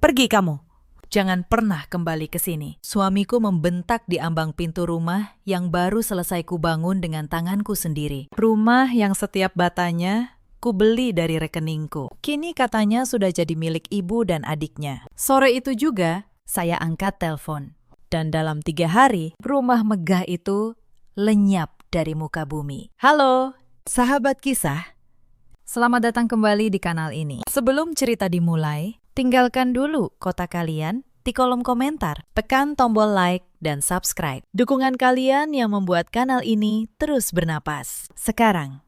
Pergi kamu. Jangan pernah kembali ke sini. Suamiku membentak di ambang pintu rumah yang baru selesai kubangun dengan tanganku sendiri. Rumah yang setiap batanya kubeli dari rekeningku. Kini katanya sudah jadi milik ibu dan adiknya. Sore itu juga saya angkat telepon. Dan dalam 3 hari, rumah megah itu lenyap dari muka bumi. Halo, sahabat kisah. Selamat datang kembali di kanal ini. Sebelum cerita dimulai, tinggalkan dulu kotak kalian di kolom komentar. Tekan tombol like dan subscribe. Dukungan kalian yang membuat kanal ini terus bernapas. Sekarang,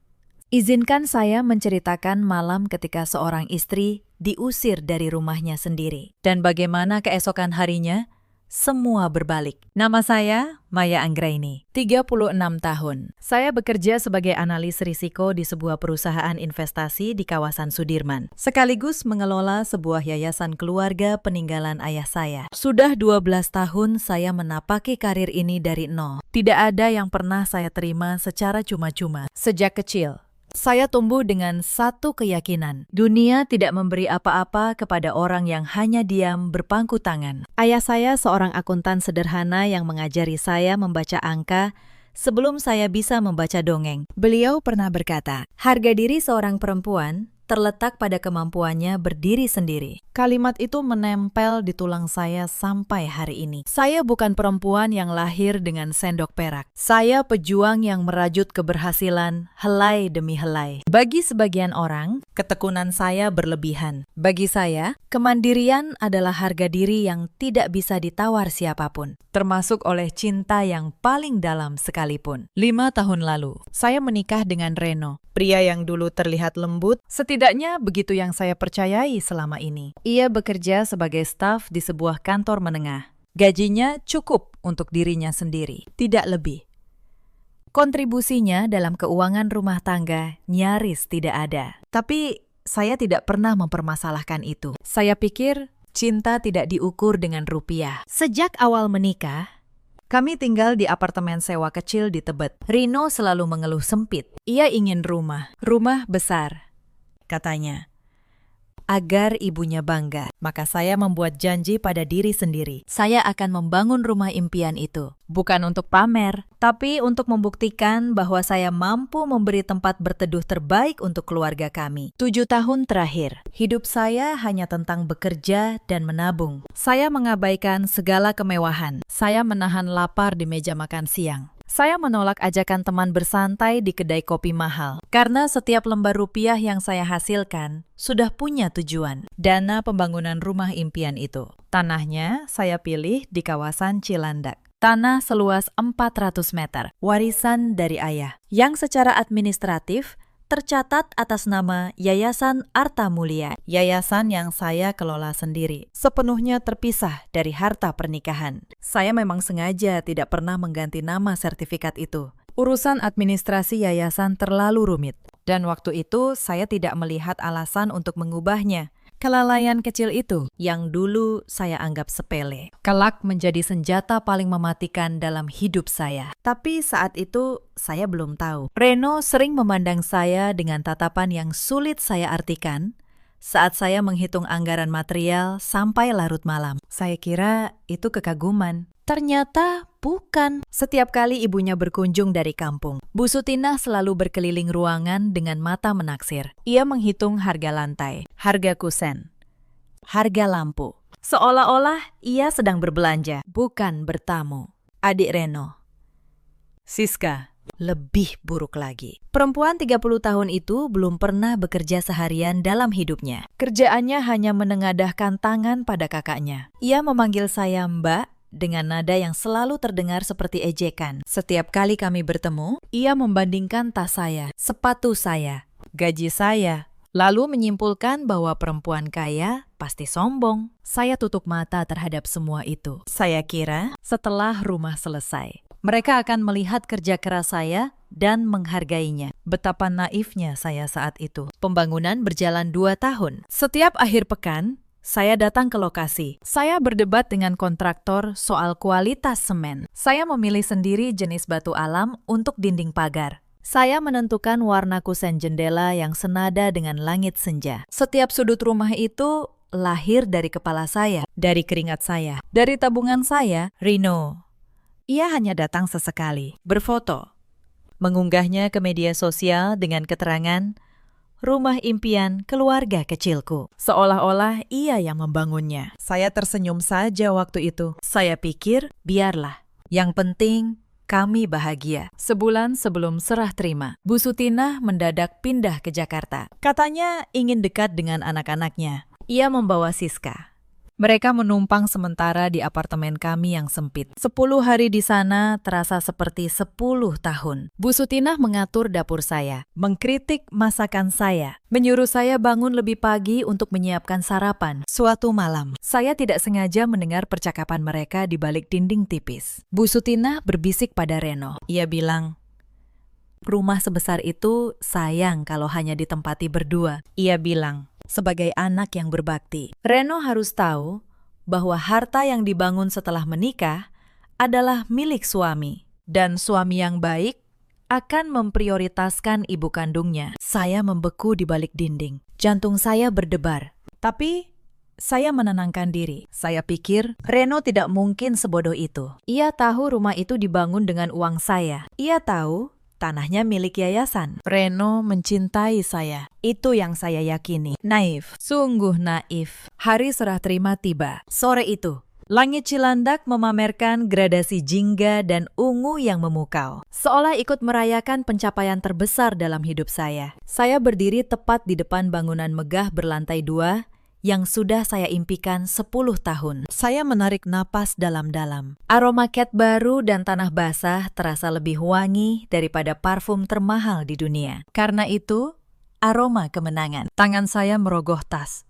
izinkan saya menceritakan malam ketika seorang istri diusir dari rumahnya sendiri. Dan bagaimana keesokan harinya, semua berbalik. Nama saya Maya Anggraini, 36 tahun. Saya bekerja sebagai analis risiko di sebuah perusahaan investasi di kawasan Sudirman. Sekaligus mengelola sebuah yayasan keluarga peninggalan ayah saya. Sudah 12 tahun saya menapaki karir ini dari nol. Tidak ada yang pernah saya terima secara cuma-cuma. Sejak kecil, saya tumbuh dengan satu keyakinan. Dunia tidak memberi apa-apa kepada orang yang hanya diam berpangku tangan. Ayah saya seorang akuntan sederhana yang mengajari saya membaca angka sebelum saya bisa membaca dongeng. Beliau pernah berkata, harga diri seorang perempuan terletak pada kemampuannya berdiri sendiri. Kalimat itu menempel di tulang saya sampai hari ini. Saya bukan perempuan yang lahir dengan sendok perak. Saya pejuang yang merajut keberhasilan helai demi helai. Bagi sebagian orang, ketekunan saya berlebihan. Bagi saya, kemandirian adalah harga diri yang tidak bisa ditawar siapapun, termasuk oleh cinta yang paling dalam sekalipun. 5 tahun lalu, saya menikah dengan Reno, pria yang dulu terlihat lembut, setidaknya begitu yang saya percayai selama ini. Ia bekerja sebagai staf di sebuah kantor menengah. Gajinya cukup untuk dirinya sendiri, tidak lebih. Kontribusinya dalam keuangan rumah tangga nyaris tidak ada. Tapi saya tidak pernah mempermasalahkan itu. Saya pikir cinta tidak diukur dengan rupiah. Sejak awal menikah, kami tinggal di apartemen sewa kecil di Tebet. Rino selalu mengeluh sempit. Ia ingin rumah besar, katanya, agar ibunya bangga. Maka saya membuat janji pada diri sendiri. Saya akan membangun rumah impian itu. Bukan untuk pamer, tapi untuk membuktikan bahwa saya mampu memberi tempat berteduh terbaik untuk keluarga kami. 7 tahun terakhir, hidup saya hanya tentang bekerja dan menabung. Saya mengabaikan segala kemewahan. Saya menahan lapar di meja makan siang. Saya menolak ajakan teman bersantai di kedai kopi mahal, karena setiap lembar rupiah yang saya hasilkan sudah punya tujuan, dana pembangunan rumah impian itu. Tanahnya saya pilih di kawasan Cilandak. Tanah seluas 400 meter, warisan dari ayah, yang secara administratif tercatat atas nama Yayasan Arta Mulia, yayasan yang saya kelola sendiri, sepenuhnya terpisah dari harta pernikahan. Saya memang sengaja tidak pernah mengganti nama sertifikat itu. Urusan administrasi yayasan terlalu rumit, dan waktu itu saya tidak melihat alasan untuk mengubahnya. Kelalaian kecil itu yang dulu saya anggap sepele, kelak menjadi senjata paling mematikan dalam hidup saya. Tapi saat itu saya belum tahu. Reno sering memandang saya dengan tatapan yang sulit saya artikan saat saya menghitung anggaran material sampai larut malam. Saya kira itu kekaguman. Ternyata bukan. Setiap kali ibunya berkunjung dari kampung, Bu Sutinah selalu berkeliling ruangan dengan mata menaksir. Ia menghitung harga lantai, harga kusen, harga lampu. Seolah-olah ia sedang berbelanja, bukan bertamu. Adik Reno, Siska, lebih buruk lagi. Perempuan 30 tahun itu belum pernah bekerja seharian dalam hidupnya. Kerjaannya hanya menengadahkan tangan pada kakaknya. Ia memanggil saya Mbak, dengan nada yang selalu terdengar seperti ejekan. Setiap kali kami bertemu, ia membandingkan tas saya, sepatu saya, gaji saya, lalu menyimpulkan bahwa perempuan kaya pasti sombong. Saya tutup mata terhadap semua itu. Saya kira setelah rumah selesai, mereka akan melihat kerja keras saya dan menghargainya. Betapa naifnya saya saat itu. Pembangunan berjalan 2 tahun. Setiap akhir pekan, saya datang ke lokasi. Saya berdebat dengan kontraktor soal kualitas semen. Saya memilih sendiri jenis batu alam untuk dinding pagar. Saya menentukan warna kusen jendela yang senada dengan langit senja. Setiap sudut rumah itu lahir dari kepala saya, dari keringat saya, dari tabungan saya. Reno, ia hanya datang sesekali, berfoto, mengunggahnya ke media sosial dengan keterangan rumah impian keluarga kecilku. Seolah-olah ia yang membangunnya. Saya tersenyum saja waktu itu. Saya pikir, biarlah. Yang penting, kami bahagia. Sebulan sebelum serah terima, Bu Sutinah mendadak pindah ke Jakarta. Katanya ingin dekat dengan anak-anaknya. Ia membawa Siska. Mereka menumpang sementara di apartemen kami yang sempit. 10 hari di sana terasa seperti 10 tahun. Bu Sutinah mengatur dapur saya, mengkritik masakan saya, menyuruh saya bangun lebih pagi untuk menyiapkan sarapan. Suatu malam, saya tidak sengaja mendengar percakapan mereka di balik dinding tipis. Bu Sutinah berbisik pada Reno. Ia bilang, "Rumah sebesar itu sayang kalau hanya ditempati berdua." Ia bilang, sebagai anak yang berbakti, Reno harus tahu bahwa harta yang dibangun setelah menikah adalah milik suami. Dan suami yang baik akan memprioritaskan ibu kandungnya. Saya membeku di balik dinding. Jantung saya berdebar. Tapi saya menenangkan diri. Saya pikir Reno tidak mungkin sebodoh itu. Ia tahu rumah itu dibangun dengan uang saya. Ia tahu tanahnya milik yayasan. Reno mencintai saya. Itu yang saya yakini. Naif, sungguh naif. Hari serah terima tiba. Sore itu, langit Cilandak memamerkan gradasi jingga dan ungu yang memukau. Seolah ikut merayakan pencapaian terbesar dalam hidup saya. Saya berdiri tepat di depan bangunan megah berlantai 2 yang sudah saya impikan 10 tahun. Saya menarik napas dalam-dalam. Aroma cat baru dan tanah basah terasa lebih wangi daripada parfum termahal di dunia. Karena itu, aroma kemenangan. Tangan saya merogoh tas,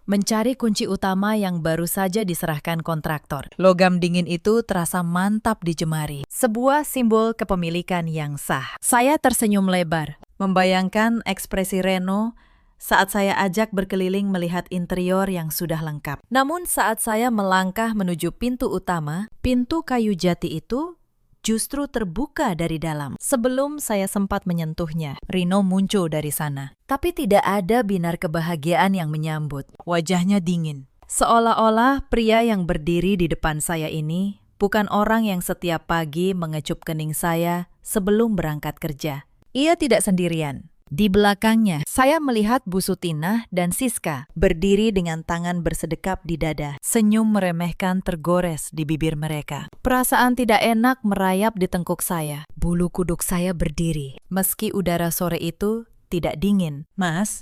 mencari kunci utama yang baru saja diserahkan kontraktor. Logam dingin itu terasa mantap di jemari. Sebuah simbol kepemilikan yang sah. Saya tersenyum lebar, membayangkan ekspresi Reno saat saya ajak berkeliling melihat interior yang sudah lengkap. Namun saat saya melangkah menuju pintu utama, pintu kayu jati itu justru terbuka dari dalam. Sebelum saya sempat menyentuhnya, Reno muncul dari sana. Tapi tidak ada binar kebahagiaan yang menyambut. Wajahnya dingin. Seolah-olah pria yang berdiri di depan saya ini bukan orang yang setiap pagi mengecup kening saya sebelum berangkat kerja. Ia tidak sendirian. Di belakangnya, saya melihat Bu Sutinah dan Siska berdiri dengan tangan bersedekap di dada. Senyum meremehkan tergores di bibir mereka. Perasaan tidak enak merayap di tengkuk saya. Bulu kuduk saya berdiri, meski udara sore itu tidak dingin. "Mas,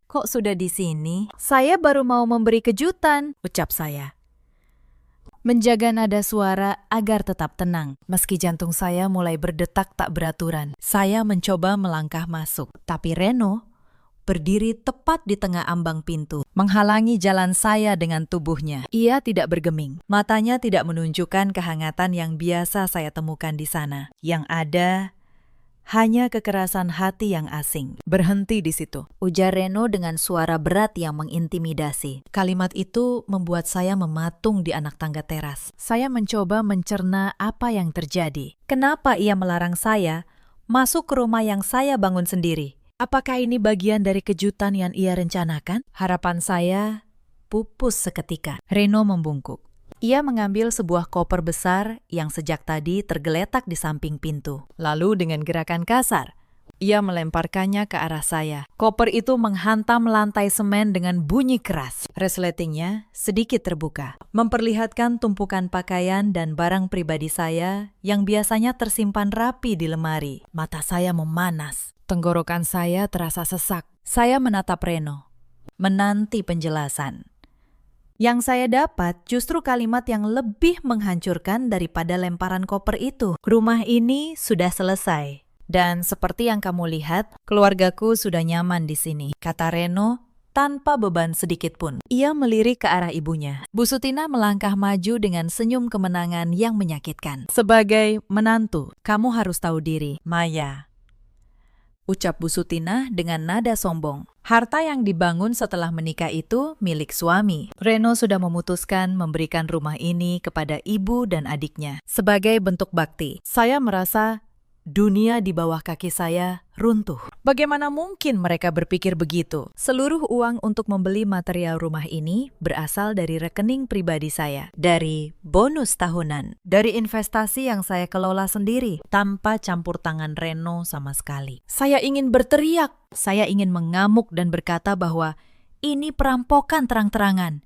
kok sudah di sini?" "Saya baru mau memberi kejutan," ucap saya, menjaga nada suara agar tetap tenang. Meski jantung saya mulai berdetak tak beraturan, saya mencoba melangkah masuk. Tapi Reno berdiri tepat di tengah ambang pintu, menghalangi jalan saya dengan tubuhnya. Ia tidak bergeming. Matanya tidak menunjukkan kehangatan yang biasa saya temukan di sana. Yang ada hanya kekerasan hati yang asing. "Berhenti di situ," ujar Reno dengan suara berat yang mengintimidasi. Kalimat itu membuat saya mematung di anak tangga teras. Saya mencoba mencerna apa yang terjadi. Kenapa ia melarang saya masuk ke rumah yang saya bangun sendiri? Apakah ini bagian dari kejutan yang ia rencanakan? Harapan saya pupus seketika. Reno membungkuk. Ia mengambil sebuah koper besar yang sejak tadi tergeletak di samping pintu. Lalu dengan gerakan kasar, ia melemparkannya ke arah saya. Koper itu menghantam lantai semen dengan bunyi keras. Resletingnya sedikit terbuka, memperlihatkan tumpukan pakaian dan barang pribadi saya yang biasanya tersimpan rapi di lemari. Mata saya memanas. Tenggorokan saya terasa sesak. Saya menatap Reno, menanti penjelasan. Yang saya dapat justru kalimat yang lebih menghancurkan daripada lemparan koper itu. "Rumah ini sudah selesai. Dan seperti yang kamu lihat, keluargaku sudah nyaman di sini," kata Reno tanpa beban sedikit pun. Ia melirik ke arah ibunya. Bu Sutinah melangkah maju dengan senyum kemenangan yang menyakitkan. "Sebagai menantu, kamu harus tahu diri, Maya," ucap Bu Sutinah dengan nada sombong. Harta yang dibangun setelah menikah itu milik suami. Reno sudah memutuskan memberikan rumah ini kepada ibu dan adiknya sebagai bentuk bakti. Saya merasa dunia di bawah kaki saya runtuh. Bagaimana mungkin mereka berpikir begitu? Seluruh uang untuk membeli material rumah ini berasal dari rekening pribadi saya, dari bonus tahunan, dari investasi yang saya kelola sendiri, tanpa campur tangan Reno sama sekali. Saya ingin berteriak, saya ingin mengamuk dan berkata bahwa ini perampokan terang-terangan.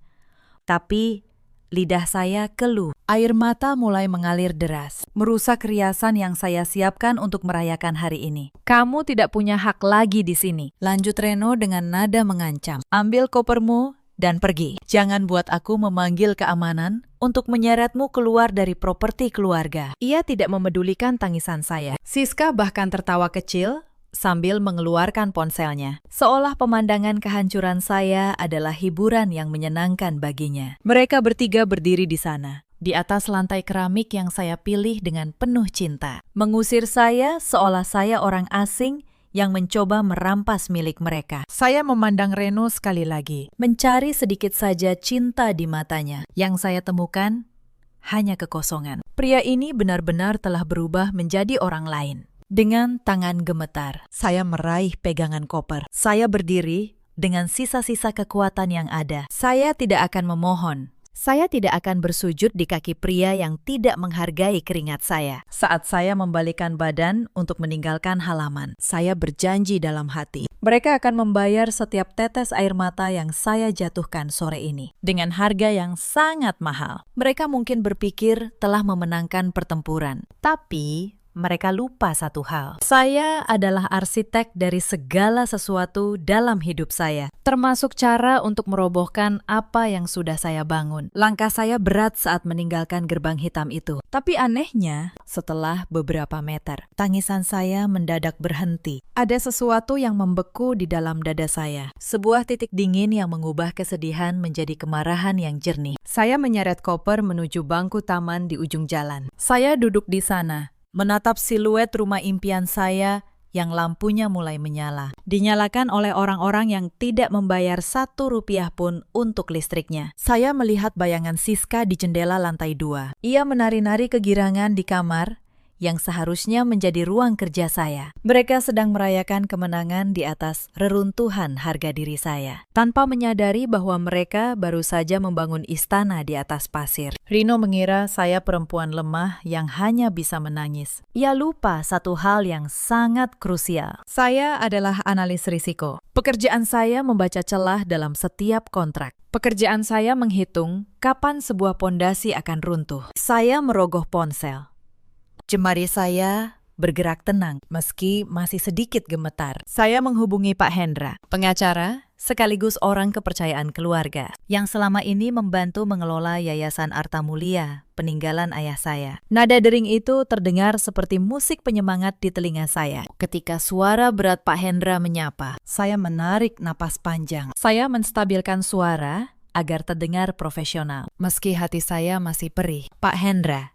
Tapi lidah saya keluh. Air mata mulai mengalir deras, merusak riasan yang saya siapkan untuk merayakan hari ini. Kamu tidak punya hak lagi di sini. Lanjut Reno dengan nada mengancam. Ambil kopermu dan pergi. Jangan buat aku memanggil keamanan untuk menyeretmu keluar dari properti keluarga. Ia tidak memedulikan tangisan saya. Siska bahkan tertawa kecil sambil mengeluarkan ponselnya, seolah pemandangan kehancuran saya adalah hiburan yang menyenangkan baginya. Mereka bertiga berdiri di sana, di atas lantai keramik yang saya pilih dengan penuh cinta, mengusir saya seolah saya orang asing yang mencoba merampas milik mereka. Saya memandang Reno sekali lagi, mencari sedikit saja cinta di matanya. Yang saya temukan hanya kekosongan. Pria ini benar-benar telah berubah menjadi orang lain. Dengan tangan gemetar, saya meraih pegangan koper. Saya berdiri dengan sisa-sisa kekuatan yang ada. Saya tidak akan memohon. Saya tidak akan bersujud di kaki pria yang tidak menghargai keringat saya. Saat saya membalikkan badan untuk meninggalkan halaman, saya berjanji dalam hati. Mereka akan membayar setiap tetes air mata yang saya jatuhkan sore ini dengan harga yang sangat mahal. Mereka mungkin berpikir telah memenangkan pertempuran, tapi mereka lupa satu hal. Saya adalah arsitek dari segala sesuatu dalam hidup saya, termasuk cara untuk merobohkan apa yang sudah saya bangun. Langkah saya berat saat meninggalkan gerbang hitam itu. Tapi anehnya, setelah beberapa meter, tangisan saya mendadak berhenti. Ada sesuatu yang membeku di dalam dada saya. Sebuah titik dingin yang mengubah kesedihan menjadi kemarahan yang jernih. Saya menyeret koper menuju bangku taman di ujung jalan. Saya duduk di sana, menatap siluet rumah impian saya yang lampunya mulai menyala. Dinyalakan oleh orang-orang yang tidak membayar Rp1 pun untuk listriknya. Saya melihat bayangan Siska di jendela lantai 2. Ia menari-nari kegirangan di kamar yang seharusnya menjadi ruang kerja saya. Mereka sedang merayakan kemenangan di atas reruntuhan harga diri saya, tanpa menyadari bahwa mereka baru saja membangun istana di atas pasir. Rino mengira saya perempuan lemah yang hanya bisa menangis. Ia lupa satu hal yang sangat krusial. Saya adalah analis risiko. Pekerjaan saya membaca celah dalam setiap kontrak. Pekerjaan saya menghitung kapan sebuah pondasi akan runtuh. Saya merogoh ponsel. Jemari saya bergerak tenang, meski masih sedikit gemetar. Saya menghubungi Pak Hendra, pengacara sekaligus orang kepercayaan keluarga, yang selama ini membantu mengelola Yayasan Arta Mulia, peninggalan ayah saya. Nada dering itu terdengar seperti musik penyemangat di telinga saya. Ketika suara berat Pak Hendra menyapa, saya menarik napas panjang. Saya menstabilkan suara agar terdengar profesional, meski hati saya masih perih. Pak Hendra,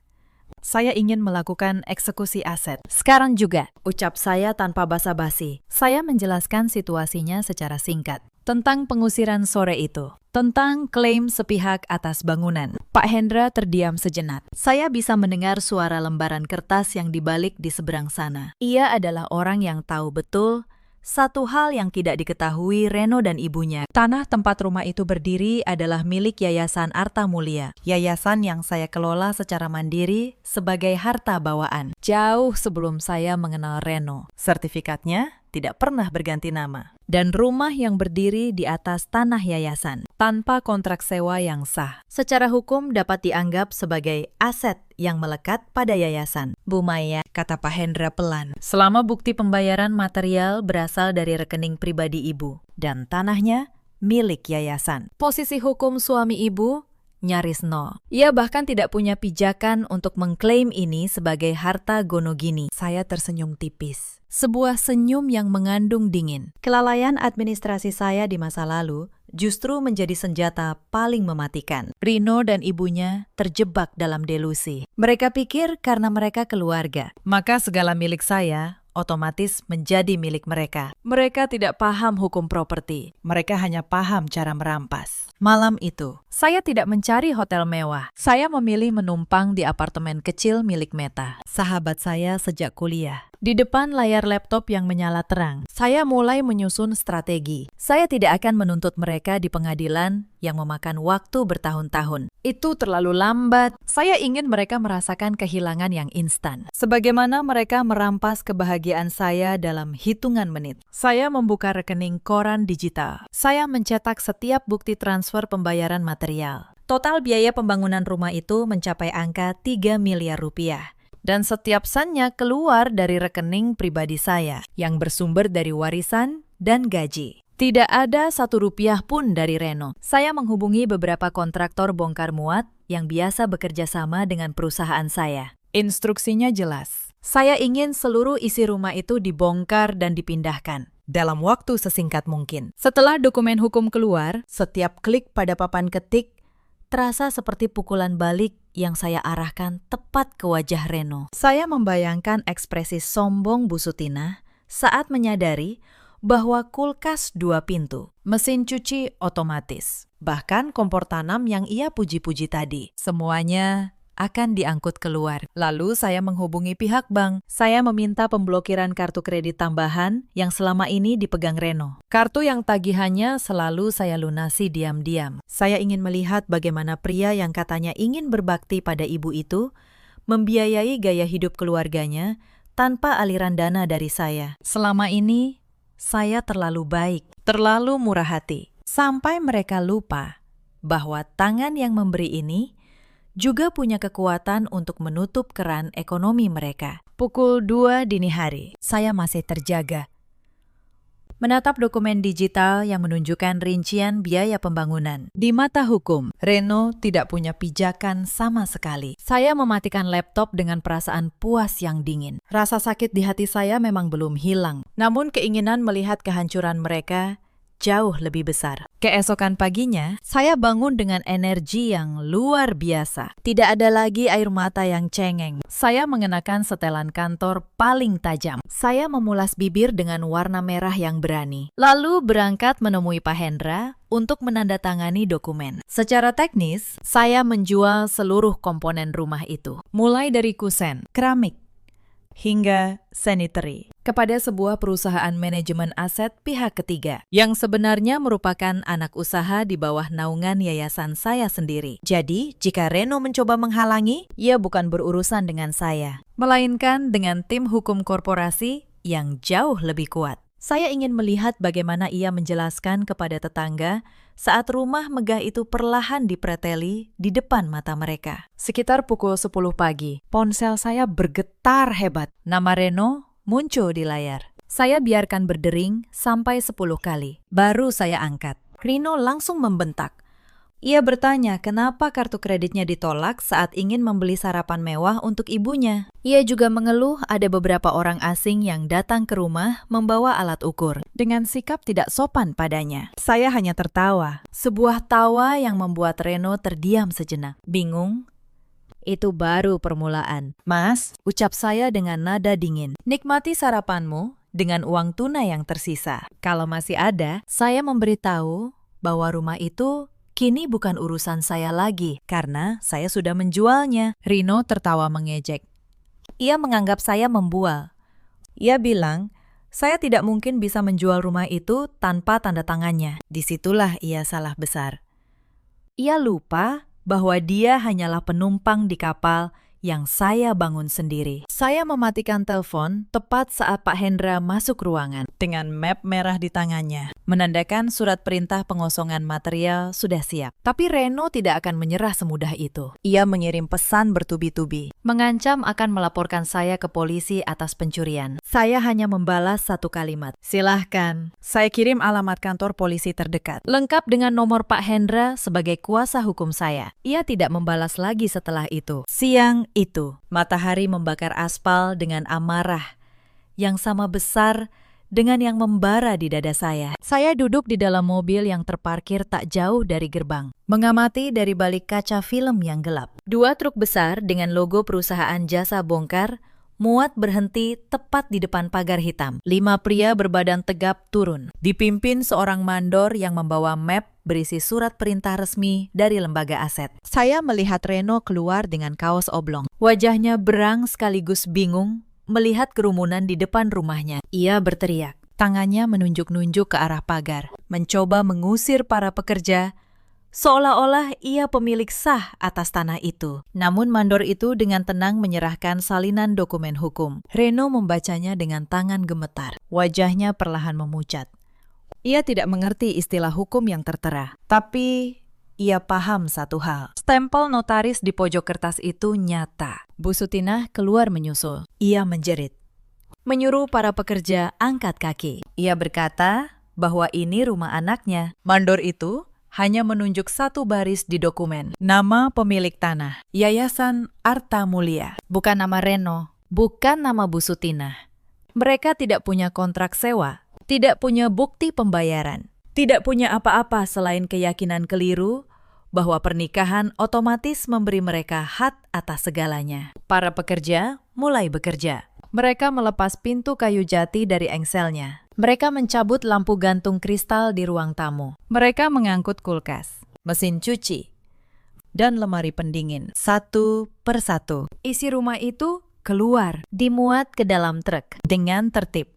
saya ingin melakukan eksekusi aset. Sekarang juga, ucap saya tanpa basa-basi. Saya menjelaskan situasinya secara singkat. Tentang pengusiran sore itu. Tentang klaim sepihak atas bangunan. Pak Hendra terdiam sejenak. Saya bisa mendengar suara lembaran kertas yang dibalik di seberang sana. Ia adalah orang yang tahu betul satu hal yang tidak diketahui Reno dan ibunya. Tanah tempat rumah itu berdiri adalah milik Yayasan Arta Mulia. Yayasan yang saya kelola secara mandiri sebagai harta bawaan. Jauh sebelum saya mengenal Reno. Sertifikatnya tidak pernah berganti nama. Dan rumah yang berdiri di atas tanah yayasan, tanpa kontrak sewa yang sah. Secara hukum dapat dianggap sebagai aset yang melekat pada yayasan. Bu Maya, kata Pak Hendra pelan, selama bukti pembayaran material berasal dari rekening pribadi ibu, dan tanahnya milik yayasan. Posisi hukum suami ibu nyaris nol. Ia bahkan tidak punya pijakan untuk mengklaim ini sebagai harta gonogini. Saya tersenyum tipis. Sebuah senyum yang mengandung dingin. Kelalaian administrasi saya di masa lalu justru menjadi senjata paling mematikan. Rino dan ibunya terjebak dalam delusi. Mereka pikir karena mereka keluarga, maka segala milik saya otomatis menjadi milik mereka. Mereka tidak paham hukum properti. Mereka hanya paham cara merampas. Malam itu, saya tidak mencari hotel mewah. Saya memilih menumpang di apartemen kecil milik Meta, sahabat saya sejak kuliah. Di depan layar laptop yang menyala terang, saya mulai menyusun strategi. Saya tidak akan menuntut mereka di pengadilan yang memakan waktu bertahun-tahun. Itu terlalu lambat. Saya ingin mereka merasakan kehilangan yang instan. Sebagaimana mereka merampas kebahagiaan saya dalam hitungan menit. Saya membuka rekening koran digital. Saya mencetak setiap bukti transfer pembayaran material. Total biaya pembangunan rumah itu mencapai angka 3 miliar rupiah. Dan setiap sennya keluar dari rekening pribadi saya yang bersumber dari warisan dan gaji. Tidak ada 1 rupiah pun dari Reno. Saya menghubungi beberapa kontraktor bongkar muat yang biasa bekerja sama dengan perusahaan saya. Instruksinya jelas. Saya ingin seluruh isi rumah itu dibongkar dan dipindahkan dalam waktu sesingkat mungkin. Setelah dokumen hukum keluar, setiap klik pada papan ketik terasa seperti pukulan balik yang saya arahkan tepat ke wajah Reno. Saya membayangkan ekspresi sombong Bu Sutina saat menyadari bahwa kulkas 2 pintu, mesin cuci otomatis, bahkan kompor tanam yang ia puji-puji tadi, semuanya akan diangkut keluar. Lalu saya menghubungi pihak bank. Saya meminta pemblokiran kartu kredit tambahan yang selama ini dipegang Reno. Kartu yang tagihannya selalu saya lunasi diam-diam. Saya ingin melihat bagaimana pria yang katanya ingin berbakti pada ibu itu membiayai gaya hidup keluarganya tanpa aliran dana dari saya. Selama ini, saya terlalu baik, terlalu murah hati, sampai mereka lupa bahwa tangan yang memberi ini juga punya kekuatan untuk menutup keran ekonomi mereka. Pukul 2 dini hari, saya masih terjaga. Menatap dokumen digital yang menunjukkan rincian biaya pembangunan. Di mata hukum, Reno tidak punya pijakan sama sekali. Saya mematikan laptop dengan perasaan puas yang dingin. Rasa sakit di hati saya memang belum hilang. Namun keinginan melihat kehancuran mereka jauh lebih besar. Keesokan paginya, saya bangun dengan energi yang luar biasa. Tidak ada lagi air mata yang cengeng. Saya mengenakan setelan kantor paling tajam. Saya memulas bibir dengan warna merah yang berani. Lalu berangkat menemui Pak Hendra untuk menandatangani dokumen. Secara teknis, saya menjual seluruh komponen rumah itu. Mulai dari kusen, keramik, hingga sanitary, kepada sebuah perusahaan manajemen aset pihak ketiga, yang sebenarnya merupakan anak usaha di bawah naungan yayasan saya sendiri. Jadi, jika Reno mencoba menghalangi, ia bukan berurusan dengan saya, melainkan dengan tim hukum korporasi yang jauh lebih kuat. Saya ingin melihat bagaimana ia menjelaskan kepada tetangga saat rumah megah itu perlahan dipreteli di depan mata mereka. Sekitar pukul 10 pagi, ponsel saya bergetar hebat. Nama Reno muncul di layar. Saya biarkan berdering sampai 10 kali. Baru saya angkat. Reno langsung membentak. Ia bertanya kenapa kartu kreditnya ditolak saat ingin membeli sarapan mewah untuk ibunya. Ia juga mengeluh ada beberapa orang asing yang datang ke rumah membawa alat ukur dengan sikap tidak sopan padanya. Saya hanya tertawa. Sebuah tawa yang membuat Reno terdiam sejenak. Bingung? Itu baru permulaan. Mas, ucap saya dengan nada dingin. Nikmati sarapanmu dengan uang tunai yang tersisa. Kalau masih ada, saya memberitahu bahwa rumah itu kini bukan urusan saya lagi, karena saya sudah menjualnya. Reno tertawa mengejek. Ia menganggap saya membual. Ia bilang, saya tidak mungkin bisa menjual rumah itu tanpa tanda tangannya. Disitulah ia salah besar. Ia lupa bahwa dia hanyalah penumpang di kapal yang saya bangun sendiri. Saya mematikan telepon tepat saat Pak Hendra masuk ruangan dengan map merah di tangannya, menandakan surat perintah pengosongan material sudah siap. Tapi Reno tidak akan menyerah semudah itu. Ia mengirim pesan bertubi-tubi, mengancam akan melaporkan saya ke polisi atas pencurian. Saya hanya membalas satu kalimat, silahkan. Saya kirim alamat kantor polisi terdekat, lengkap dengan nomor Pak Hendra sebagai kuasa hukum saya. Ia tidak membalas lagi setelah itu. Siang itu, matahari membakar aspal dengan amarah yang sama besar dengan yang membara di dada saya. Saya duduk di dalam mobil yang terparkir tak jauh dari gerbang, mengamati dari balik kaca film yang gelap. 2 truk besar dengan logo perusahaan jasa bongkar Muat berhenti tepat di depan pagar hitam. 5 pria berbadan tegap turun. Dipimpin seorang mandor yang membawa map berisi surat perintah resmi dari lembaga aset. Saya melihat Reno keluar dengan kaos oblong. Wajahnya berang sekaligus bingung melihat kerumunan di depan rumahnya. Ia berteriak. Tangannya menunjuk-nunjuk ke arah pagar, mencoba mengusir para pekerja, seolah-olah ia pemilik sah atas tanah itu. Namun mandor itu dengan tenang menyerahkan salinan dokumen hukum. Reno membacanya dengan tangan gemetar. Wajahnya perlahan memucat. Ia tidak mengerti istilah hukum yang tertera, tapi ia paham satu hal. Stempel notaris di pojok kertas itu nyata. Bu Sutinah keluar menyusul. Ia menjerit. Menyuruh para pekerja angkat kaki. Ia berkata bahwa ini rumah anaknya. Mandor itu hanya menunjuk satu baris di dokumen. Nama pemilik tanah, Yayasan Arta Mulia. Bukan nama Reno, bukan nama Bu Sutinah. Mereka tidak punya kontrak sewa, tidak punya bukti pembayaran, tidak punya apa-apa selain keyakinan keliru bahwa pernikahan otomatis memberi mereka hak atas segalanya. Para pekerja mulai bekerja. Mereka melepas pintu kayu jati dari engselnya. Mereka mencabut lampu gantung kristal di ruang tamu. Mereka mengangkut kulkas, mesin cuci, dan lemari pendingin satu persatu. Isi rumah itu keluar, dimuat ke dalam truk dengan tertib.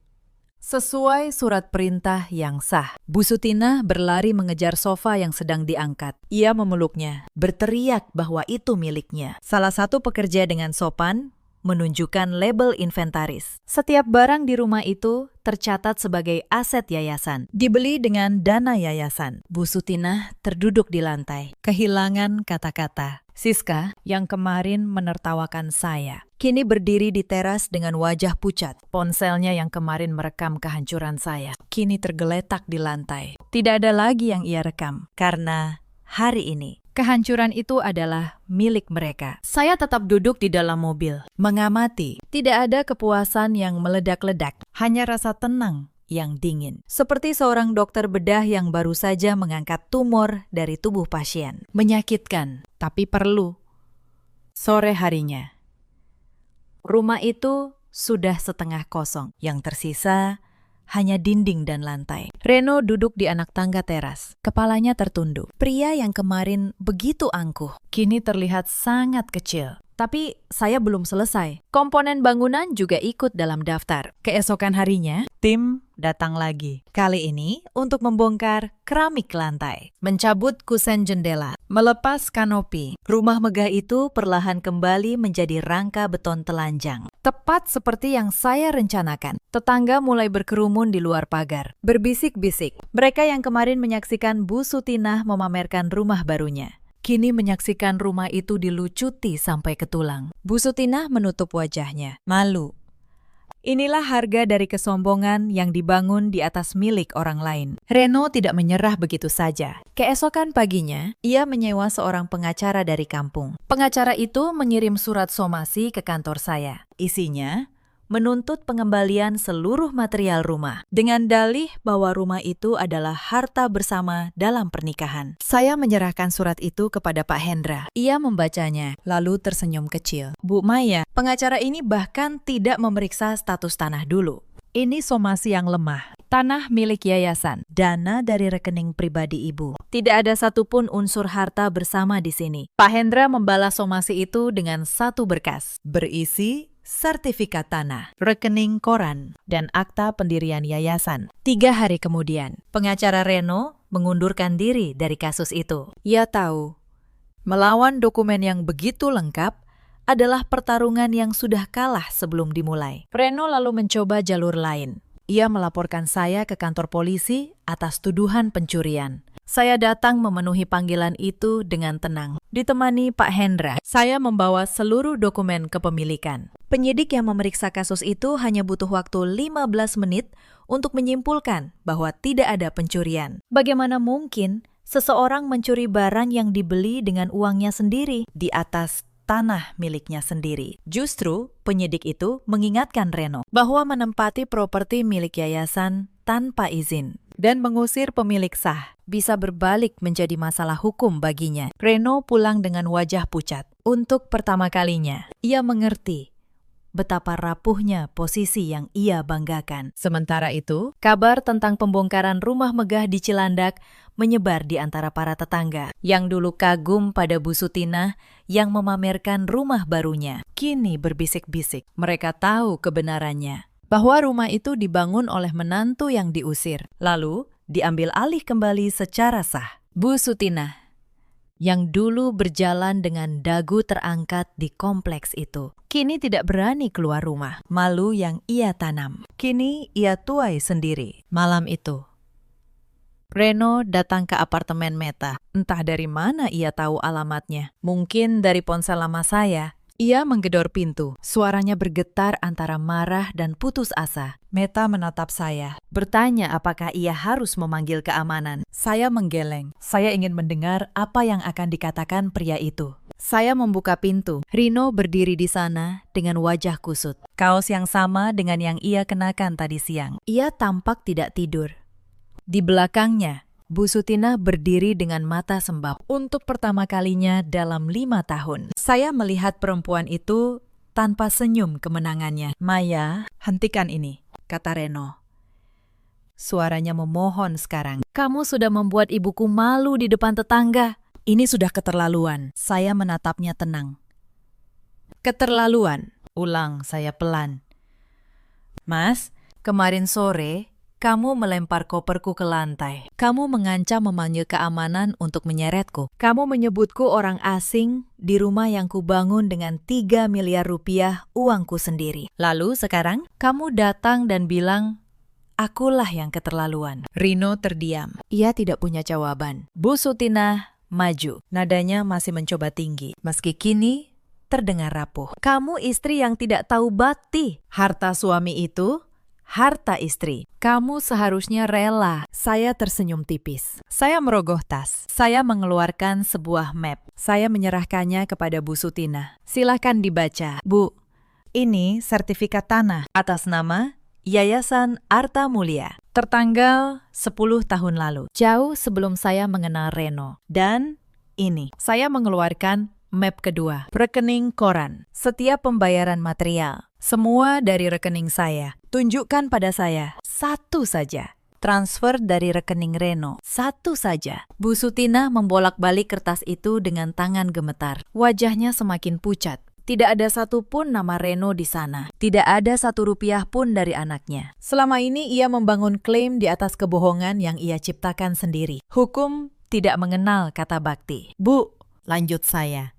Sesuai surat perintah yang sah. Bu Sutinah berlari mengejar sofa yang sedang diangkat. Ia memeluknya, berteriak bahwa itu miliknya. Salah satu pekerja dengan sopan menunjukkan label inventaris. Setiap barang di rumah itu tercatat sebagai aset yayasan. Dibeli dengan dana yayasan. Bu Sutinah terduduk di lantai, kehilangan kata-kata. Siska, yang kemarin menertawakan saya, kini berdiri di teras dengan wajah pucat. Ponselnya yang kemarin merekam kehancuran saya, kini tergeletak di lantai. Tidak ada lagi yang ia rekam, karena hari ini kehancuran itu adalah milik mereka. Saya tetap duduk di dalam mobil, mengamati. Tidak ada kepuasan yang meledak-ledak, hanya rasa tenang yang dingin. Seperti seorang dokter bedah yang baru saja mengangkat tumor dari tubuh pasien. Menyakitkan, tapi perlu. Sore harinya, rumah itu sudah setengah kosong. Yang tersisa hanya dinding dan lantai. Reno duduk di anak tangga teras. Kepalanya tertunduk. Pria yang kemarin begitu angkuh, kini terlihat sangat kecil. Tapi saya belum selesai. Komponen bangunan juga ikut dalam daftar. Keesokan harinya, tim datang lagi. Kali ini untuk membongkar keramik lantai, mencabut kusen jendela, melepas kanopi. Rumah megah itu perlahan kembali menjadi rangka beton telanjang. Tepat seperti yang saya rencanakan. Tetangga mulai berkerumun di luar pagar, berbisik-bisik. Mereka yang kemarin menyaksikan Bu Sutinah memamerkan rumah barunya, kini menyaksikan rumah itu dilucuti sampai ke tulang. Bu Sutinah menutup wajahnya, malu. Inilah harga dari kesombongan yang dibangun di atas milik orang lain. Reno tidak menyerah begitu saja. Keesokan paginya, ia menyewa seorang pengacara dari kampung. Pengacara itu mengirim surat somasi ke kantor saya. Isinya menuntut pengembalian seluruh material rumah dengan dalih bahwa rumah itu adalah harta bersama dalam pernikahan. Saya menyerahkan surat itu kepada Pak Hendra. Ia membacanya, lalu tersenyum kecil. Bu Maya, pengacara ini bahkan tidak memeriksa status tanah dulu. Ini somasi yang lemah. Tanah milik yayasan, dana dari rekening pribadi ibu. Tidak ada satupun unsur harta bersama di sini. Pak Hendra membalas somasi itu dengan satu berkas, berisi sertifikat tanah, rekening koran, dan akta pendirian yayasan. 3 hari kemudian, pengacara Reno mengundurkan diri dari kasus itu. Ia tahu, melawan dokumen yang begitu lengkap adalah pertarungan yang sudah kalah sebelum dimulai. Reno lalu mencoba jalur lain. Ia melaporkan saya ke kantor polisi atas tuduhan pencurian. Saya datang memenuhi panggilan itu dengan tenang. Ditemani Pak Hendra, saya membawa seluruh dokumen kepemilikan. Penyidik yang memeriksa kasus itu hanya butuh waktu 15 menit untuk menyimpulkan bahwa tidak ada pencurian. Bagaimana mungkin seseorang mencuri barang yang dibeli dengan uangnya sendiri di atas tanah miliknya sendiri? Justru penyidik itu mengingatkan Reno bahwa menempati properti milik yayasan tanpa izin dan mengusir pemilik sah bisa berbalik menjadi masalah hukum baginya. Reno pulang dengan wajah pucat. Untuk pertama kalinya, ia mengerti betapa rapuhnya posisi yang ia banggakan. Sementara itu, kabar tentang pembongkaran rumah megah di Cilandak menyebar di antara para tetangga yang dulu kagum pada Bu Sutinah yang memamerkan rumah barunya. Kini berbisik-bisik, mereka tahu kebenarannya, bahwa rumah itu dibangun oleh menantu yang diusir, lalu diambil alih kembali secara sah. Bu Sutinah yang dulu berjalan dengan dagu terangkat di kompleks itu, kini tidak berani keluar rumah. Malu yang ia tanam, kini ia tuai sendiri. Malam itu, Reno datang ke apartemen Meta. Entah dari mana ia tahu alamatnya. Mungkin dari ponsel lama saya. Ia menggedor pintu. Suaranya bergetar antara marah dan putus asa. Meta menatap saya, bertanya apakah ia harus memanggil keamanan. Saya menggeleng. Saya ingin mendengar apa yang akan dikatakan pria itu. Saya membuka pintu. Rino berdiri di sana dengan wajah kusut. Kaos yang sama dengan yang ia kenakan tadi siang. Ia tampak tidak tidur. Di belakangnya, Bu Sutinah berdiri dengan mata sembab. Untuk pertama kalinya dalam 5 tahun, saya melihat perempuan itu tanpa senyum kemenangannya. Maya, hentikan ini, kata Reno. Suaranya memohon sekarang. Kamu sudah membuat ibuku malu di depan tetangga. Ini sudah keterlaluan. Saya menatapnya tenang. Keterlaluan, ulang saya pelan. Mas, kemarin sore kamu melempar koperku ke lantai. Kamu mengancam memanggil keamanan untuk menyeretku. Kamu menyebutku orang asing di rumah yang kubangun dengan 3 miliar rupiah uangku sendiri. Lalu sekarang, kamu datang dan bilang, akulah yang keterlaluan. Rino terdiam. Ia tidak punya jawaban. Bu Sutinah maju. Nadanya masih mencoba tinggi. Meski kini terdengar rapuh. Kamu istri yang tidak tahu bakti. Harta suami itu harta istri. Kamu seharusnya rela. Saya tersenyum tipis. Saya merogoh tas. Saya mengeluarkan sebuah map. Saya menyerahkannya kepada Bu Sutinah. Silahkan dibaca. Bu, ini sertifikat tanah atas nama Yayasan Arta Mulia. Tertanggal 10 tahun lalu. Jauh sebelum saya mengenal Reno. Dan ini, saya mengeluarkan map kedua. Rekening koran. Setiap pembayaran material. Semua dari rekening saya. Tunjukkan pada saya. Satu saja. Transfer dari rekening Reno. Satu saja. Bu Sutinah membolak-balik kertas itu dengan tangan gemetar. Wajahnya semakin pucat. Tidak ada satupun nama Reno di sana. Tidak ada 1 rupiah pun dari anaknya. Selama ini ia membangun klaim di atas kebohongan yang ia ciptakan sendiri. Hukum tidak mengenal kata bakti. Bu, lanjut saya.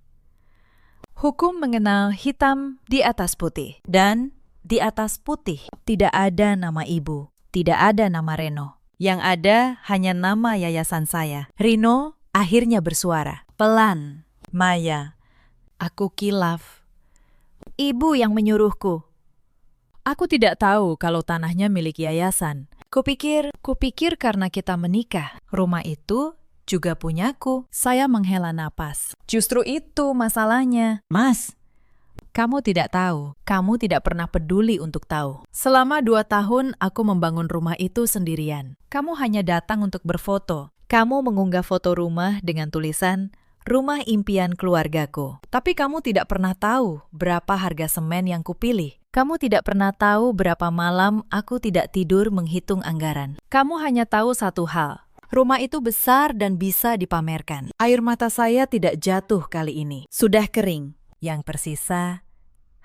Hukum mengenal hitam di atas putih. Dan di atas putih tidak ada nama ibu. Tidak ada nama Reno. Yang ada hanya nama yayasan saya. Rino akhirnya bersuara. Pelan. Maya, aku kilaf. Ibu yang menyuruhku. Aku tidak tahu kalau tanahnya milik yayasan. Kupikir karena kita menikah. Rumah itu juga punyaku. Saya menghela napas. Justru itu masalahnya. Mas, kamu tidak tahu. Kamu tidak pernah peduli untuk tahu. Selama 2 tahun aku membangun rumah itu sendirian. Kamu hanya datang untuk berfoto. Kamu mengunggah foto rumah dengan tulisan, rumah impian keluargaku. Tapi kamu tidak pernah tahu berapa harga semen yang kupilih. Kamu tidak pernah tahu berapa malam aku tidak tidur menghitung anggaran. Kamu hanya tahu satu hal. Rumah itu besar dan bisa dipamerkan. Air mata saya tidak jatuh kali ini. Sudah kering. Yang tersisa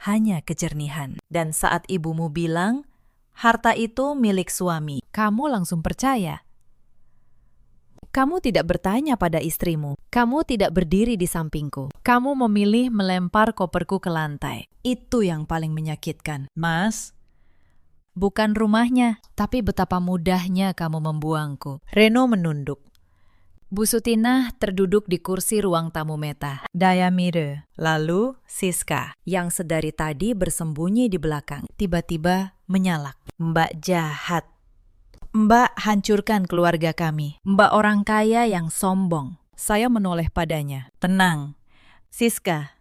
hanya kejernihan. Dan saat ibumu bilang, harta itu milik suami, kamu langsung percaya. Kamu tidak bertanya pada istrimu. Kamu tidak berdiri di sampingku. Kamu memilih melempar koperku ke lantai. Itu yang paling menyakitkan. Mas, bukan rumahnya, tapi betapa mudahnya kamu membuangku. Reno menunduk. Bu Sutinah terduduk di kursi ruang tamu Meta. Dayamire, lalu Siska, yang sedari tadi bersembunyi di belakang, tiba-tiba menyalak. Mbak jahat. Mbak hancurkan keluarga kami. Mbak orang kaya yang sombong. Saya menoleh padanya. Tenang, Siska.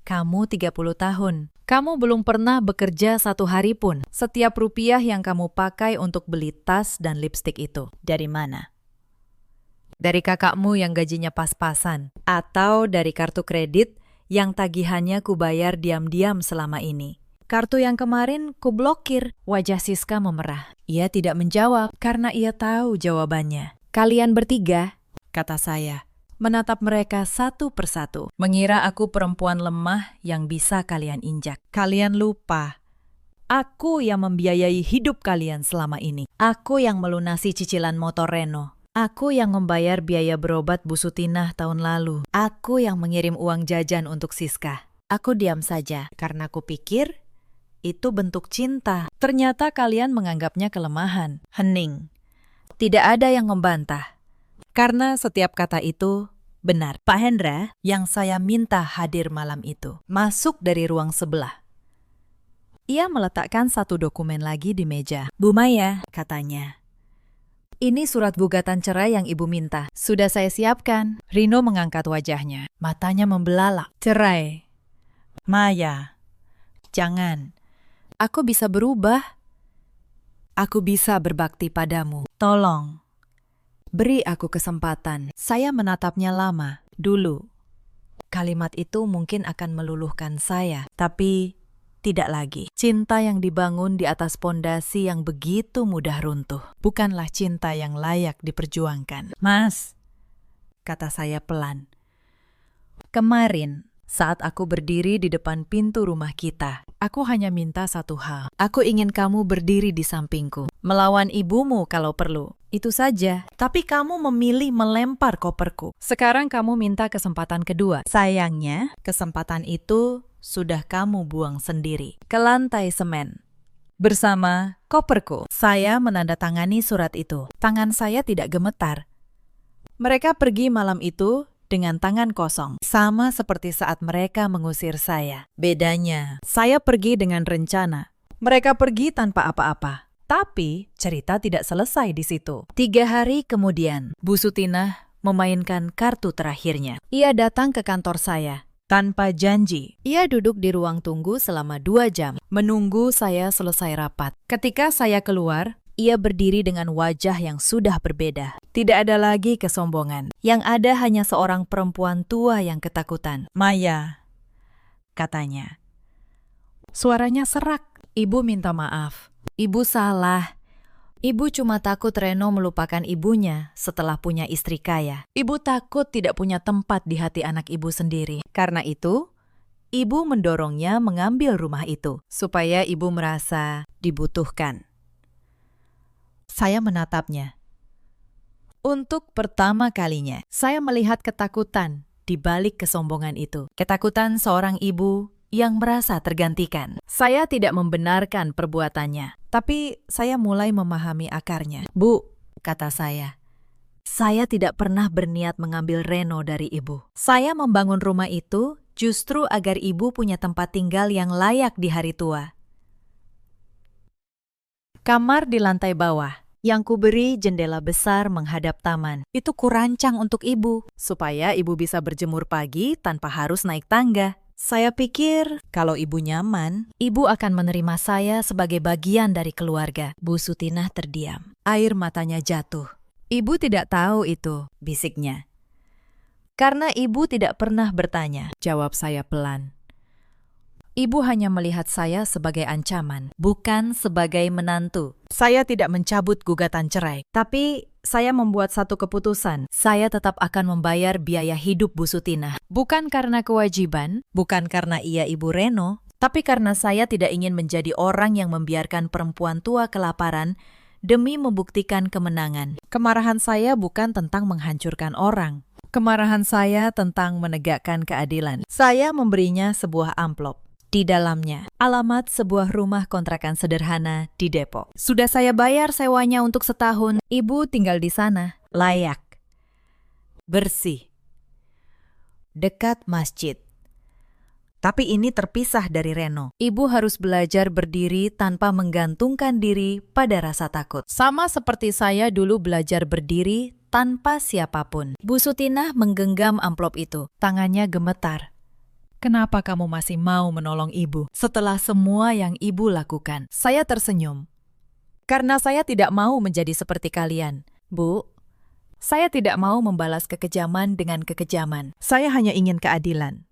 Kamu 30 tahun. Kamu belum pernah bekerja 1 hari pun. Setiap rupiah yang kamu pakai untuk beli tas dan lipstik itu, dari mana? Dari kakakmu yang gajinya pas-pasan, atau dari kartu kredit yang tagihannya kubayar diam-diam selama ini. Kartu yang kemarin kublokir. Wajah Siska memerah. Ia tidak menjawab karena ia tahu jawabannya. Kalian bertiga, kata saya, menatap mereka satu persatu. Mengira aku perempuan lemah yang bisa kalian injak. Kalian lupa. Aku yang membiayai hidup kalian selama ini. Aku yang melunasi cicilan motor Reno. Aku yang membayar biaya berobat Bu Sutinah tahun lalu. Aku yang mengirim uang jajan untuk Siska. Aku diam saja karena kupikir itu bentuk cinta. Ternyata kalian menganggapnya kelemahan. Hening. Tidak ada yang membantah. Karena setiap kata itu benar. Pak Hendra yang saya minta hadir malam itu masuk dari ruang sebelah. Ia meletakkan satu dokumen lagi di meja. Bu Maya, katanya. Ini surat gugatan cerai yang ibu minta. Sudah saya siapkan. Rino mengangkat wajahnya. Matanya membelalak. Cerai. Maya, jangan. Aku bisa berubah. Aku bisa berbakti padamu. Tolong. Beri aku kesempatan. Saya menatapnya lama. Dulu. Kalimat itu mungkin akan meluluhkan saya. Tapi tidak lagi. Cinta yang dibangun di atas pondasi yang begitu mudah runtuh. Bukanlah cinta yang layak diperjuangkan. Mas, kata saya pelan. Kemarin, saat aku berdiri di depan pintu rumah kita, aku hanya minta satu hal. Aku ingin kamu berdiri di sampingku. Melawan ibumu kalau perlu. Itu saja. Tapi kamu memilih melempar koperku. Sekarang kamu minta kesempatan kedua. Sayangnya, kesempatan itu sudah kamu buang sendiri ke lantai semen. Bersama koperku. Saya menandatangani surat itu. Tangan saya tidak gemetar. Mereka pergi malam itu dengan tangan kosong. Sama seperti saat mereka mengusir saya. Bedanya, saya pergi dengan rencana. Mereka pergi tanpa apa-apa. Tapi cerita tidak selesai di situ. 3 hari kemudian, Bu Sutinah memainkan kartu terakhirnya. Ia datang ke kantor saya. Tanpa janji, ia duduk di ruang tunggu selama 2 jam, menunggu saya selesai rapat. Ketika saya keluar, ia berdiri dengan wajah yang sudah berbeda. Tidak ada lagi kesombongan. Yang ada hanya seorang perempuan tua yang ketakutan. Maya, katanya. Suaranya serak. Ibu minta maaf. Ibu salah. Ibu cuma takut Reno melupakan ibunya setelah punya istri kaya. Ibu takut tidak punya tempat di hati anak ibu sendiri. Karena itu, ibu mendorongnya mengambil rumah itu, supaya ibu merasa dibutuhkan. Saya menatapnya. Untuk pertama kalinya, saya melihat ketakutan di balik kesombongan itu. Ketakutan seorang ibu yang merasa tergantikan. Saya tidak membenarkan perbuatannya, tapi saya mulai memahami akarnya. Bu, kata saya tidak pernah berniat mengambil Reno dari ibu. Saya membangun rumah itu justru agar ibu punya tempat tinggal yang layak di hari tua. Kamar di lantai bawah, yang kuberi jendela besar menghadap taman. Itu kurancang untuk ibu, supaya ibu bisa berjemur pagi tanpa harus naik tangga. Saya pikir kalau ibu nyaman, ibu akan menerima saya sebagai bagian dari keluarga. Bu Sutinah terdiam. Air matanya jatuh. Ibu tidak tahu itu, bisiknya. Karena ibu tidak pernah bertanya, jawab saya pelan. Ibu hanya melihat saya sebagai ancaman, bukan sebagai menantu. Saya tidak mencabut gugatan cerai, tapi saya membuat satu keputusan. Saya tetap akan membayar biaya hidup Bu Sutinah. Bukan karena kewajiban, bukan karena ia ibu Reno, tapi karena saya tidak ingin menjadi orang yang membiarkan perempuan tua kelaparan demi membuktikan kemenangan. Kemarahan saya bukan tentang menghancurkan orang. Kemarahan saya tentang menegakkan keadilan. Saya memberinya sebuah amplop. Di dalamnya, alamat sebuah rumah kontrakan sederhana di Depok. Sudah saya bayar sewanya untuk setahun. Ibu tinggal di sana. Layak. Bersih. Dekat masjid. Tapi ini terpisah dari Reno. Ibu harus belajar berdiri tanpa menggantungkan diri pada rasa takut. Sama seperti saya dulu belajar berdiri tanpa siapapun. Bu Sutinah menggenggam amplop itu. Tangannya gemetar. Kenapa kamu masih mau menolong ibu setelah semua yang ibu lakukan? Saya tersenyum. Karena saya tidak mau menjadi seperti kalian. Bu, saya tidak mau membalas kekejaman dengan kekejaman. Saya hanya ingin keadilan.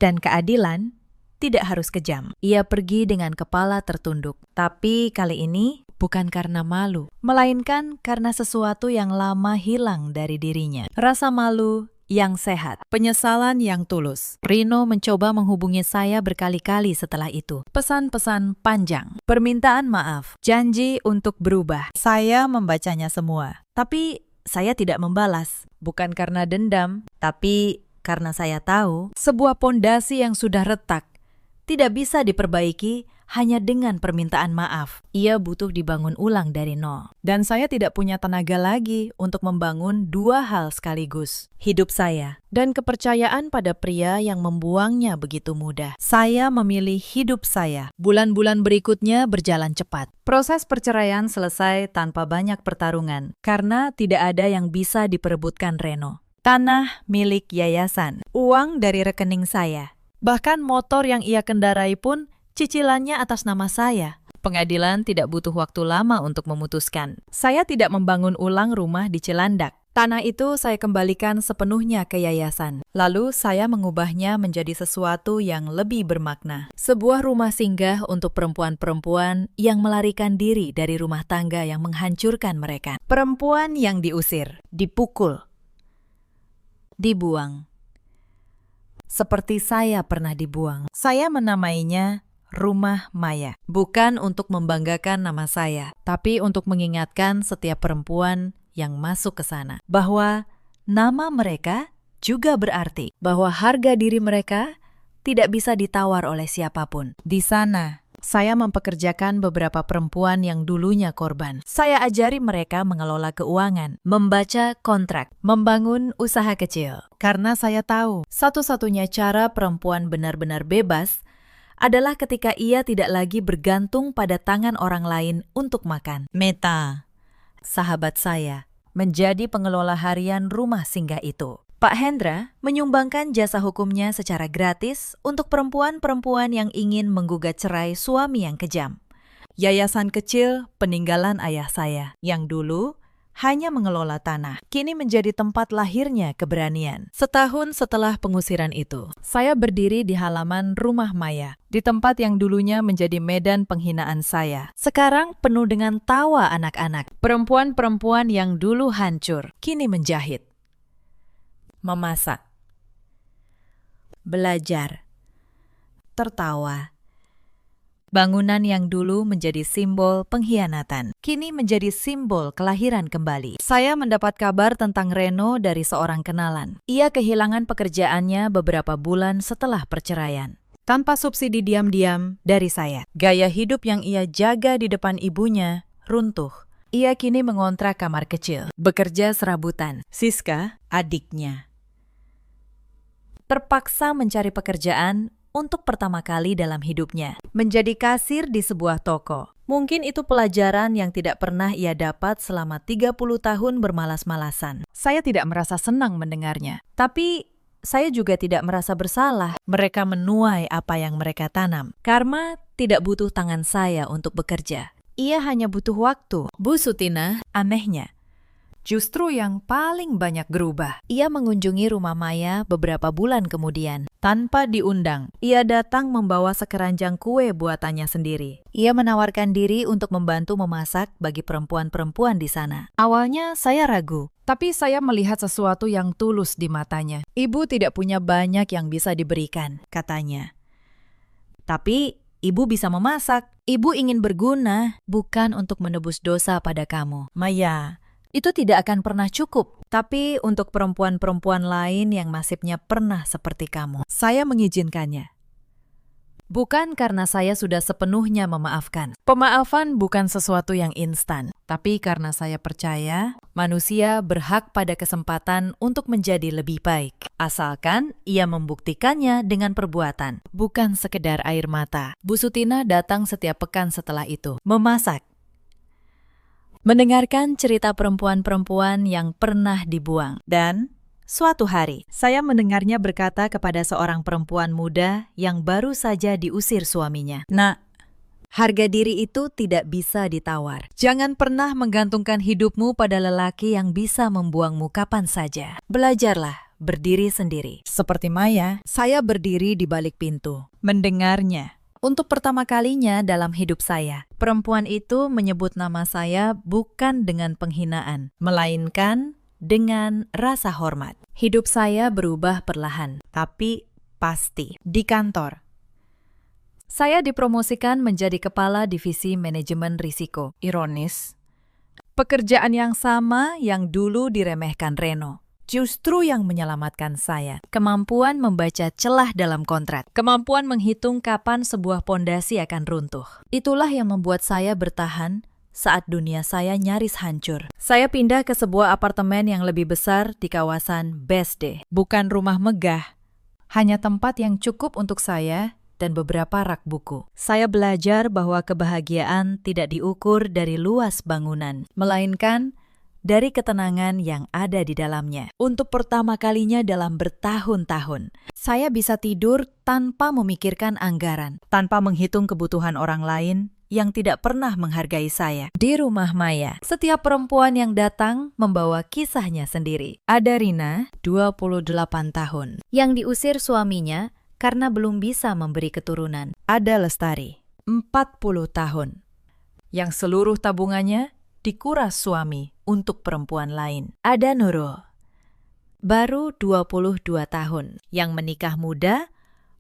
Dan keadilan tidak harus kejam. Ia pergi dengan kepala tertunduk. Tapi kali ini bukan karena malu, melainkan karena sesuatu yang lama hilang dari dirinya. Rasa malu yang sehat, penyesalan yang tulus. Rino mencoba menghubungi saya berkali-kali setelah itu. Pesan-pesan panjang, permintaan maaf, janji untuk berubah. Saya membacanya semua, tapi saya tidak membalas. Bukan karena dendam, tapi karena saya tahu sebuah pondasi yang sudah retak tidak bisa diperbaiki hanya dengan permintaan maaf. Ia butuh dibangun ulang dari nol. Dan saya tidak punya tenaga lagi untuk membangun dua hal sekaligus. Hidup saya dan kepercayaan pada pria yang membuangnya begitu mudah. Saya memilih hidup saya. Bulan-bulan berikutnya berjalan cepat. Proses perceraian selesai tanpa banyak pertarungan, karena tidak ada yang bisa diperebutkan Reno. Tanah milik yayasan, uang dari rekening saya. Bahkan motor yang ia kendarai pun cicilannya atas nama saya. Pengadilan tidak butuh waktu lama untuk memutuskan. Saya tidak membangun ulang rumah di Cilandak. Tanah itu saya kembalikan sepenuhnya ke yayasan. Lalu saya mengubahnya menjadi sesuatu yang lebih bermakna. Sebuah rumah singgah untuk perempuan-perempuan yang melarikan diri dari rumah tangga yang menghancurkan mereka. Perempuan yang diusir, dipukul, dibuang. Seperti saya pernah dibuang. Saya menamainya Rumah Maya. Bukan untuk membanggakan nama saya, tapi untuk mengingatkan setiap perempuan yang masuk ke sana bahwa nama mereka juga berarti, bahwa harga diri mereka tidak bisa ditawar oleh siapapun. Di sana, saya mempekerjakan beberapa perempuan yang dulunya korban. Saya ajari mereka mengelola keuangan, membaca kontrak, membangun usaha kecil. Karena saya tahu, satu-satunya cara perempuan benar-benar bebas adalah ketika ia tidak lagi bergantung pada tangan orang lain untuk makan. Meta, sahabat saya, menjadi pengelola harian rumah singgah itu. Pak Hendra menyumbangkan jasa hukumnya secara gratis untuk perempuan-perempuan yang ingin menggugat cerai suami yang kejam. Yayasan kecil peninggalan ayah saya, yang dulu hanya mengelola tanah, kini menjadi tempat lahirnya keberanian. Setahun setelah pengusiran itu, saya berdiri di halaman Rumah Maya, di tempat yang dulunya menjadi medan penghinaan saya. Sekarang penuh dengan tawa anak-anak. Perempuan-perempuan yang dulu hancur, kini menjahit, memasak, belajar, tertawa. Bangunan yang dulu menjadi simbol pengkhianatan, kini menjadi simbol kelahiran kembali. Saya mendapat kabar tentang Reno dari seorang kenalan. Ia kehilangan pekerjaannya beberapa bulan setelah perceraian. Tanpa subsidi diam-diam dari saya. Gaya hidup yang ia jaga di depan ibunya runtuh. Ia kini mengontrak kamar kecil, bekerja serabutan. Siska, adiknya, terpaksa mencari pekerjaan untuk pertama kali dalam hidupnya, menjadi kasir di sebuah toko. Mungkin itu pelajaran yang tidak pernah ia dapat selama 30 tahun bermalas-malasan. Saya tidak merasa senang mendengarnya, tapi saya juga tidak merasa bersalah. Mereka menuai apa yang mereka tanam. Karma tidak butuh tangan saya untuk bekerja. Ia hanya butuh waktu. Bu Sutina, anehnya, justru yang paling banyak berubah. Ia mengunjungi Rumah Maya beberapa bulan kemudian. Tanpa diundang, ia datang membawa sekeranjang kue buatannya sendiri. Ia menawarkan diri untuk membantu memasak bagi perempuan-perempuan di sana. Awalnya saya ragu, tapi saya melihat sesuatu yang tulus di matanya. Ibu tidak punya banyak yang bisa diberikan, katanya. Tapi ibu bisa memasak. Ibu ingin berguna, bukan untuk menebus dosa pada kamu. Maya, itu tidak akan pernah cukup, tapi untuk perempuan-perempuan lain yang nasibnya pernah seperti kamu, saya mengizinkannya. Bukan karena saya sudah sepenuhnya memaafkan. Pemaafan bukan sesuatu yang instan, tapi karena saya percaya manusia berhak pada kesempatan untuk menjadi lebih baik. Asalkan ia membuktikannya dengan perbuatan, bukan sekedar air mata. Bu Sutina datang setiap pekan setelah itu, memasak, mendengarkan cerita perempuan-perempuan yang pernah dibuang. Dan suatu hari, saya mendengarnya berkata kepada seorang perempuan muda yang baru saja diusir suaminya, "Nak, harga diri itu tidak bisa ditawar. Jangan pernah menggantungkan hidupmu pada lelaki yang bisa membuangmu kapan saja. Belajarlah berdiri sendiri. Seperti Maya, saya berdiri di balik pintu, mendengarnya. Untuk pertama kalinya dalam hidup saya, perempuan itu menyebut nama saya bukan dengan penghinaan, melainkan dengan rasa hormat. Hidup saya berubah perlahan, tapi pasti. Di kantor, saya dipromosikan menjadi kepala divisi manajemen risiko. Ironis, pekerjaan yang sama yang dulu diremehkan Reno, justru yang menyelamatkan saya. Kemampuan membaca celah dalam kontrak, kemampuan menghitung kapan sebuah pondasi akan runtuh. Itulah yang membuat saya bertahan saat dunia saya nyaris hancur. Saya pindah ke sebuah apartemen yang lebih besar di kawasan Besde. Bukan rumah megah, hanya tempat yang cukup untuk saya dan beberapa rak buku. Saya belajar bahwa kebahagiaan tidak diukur dari luas bangunan, melainkan dari ketenangan yang ada di dalamnya. Untuk pertama kalinya dalam bertahun-tahun, saya bisa tidur tanpa memikirkan anggaran, tanpa menghitung kebutuhan orang lain yang tidak pernah menghargai saya. Di rumah Maya, setiap perempuan yang datang membawa kisahnya sendiri. Ada Rina, 28 tahun, yang diusir suaminya karena belum bisa memberi keturunan. Ada Lestari, 40 tahun, yang seluruh tabungannya dikuras suami untuk perempuan lain. Ada Nurul, baru 22 tahun, yang menikah muda,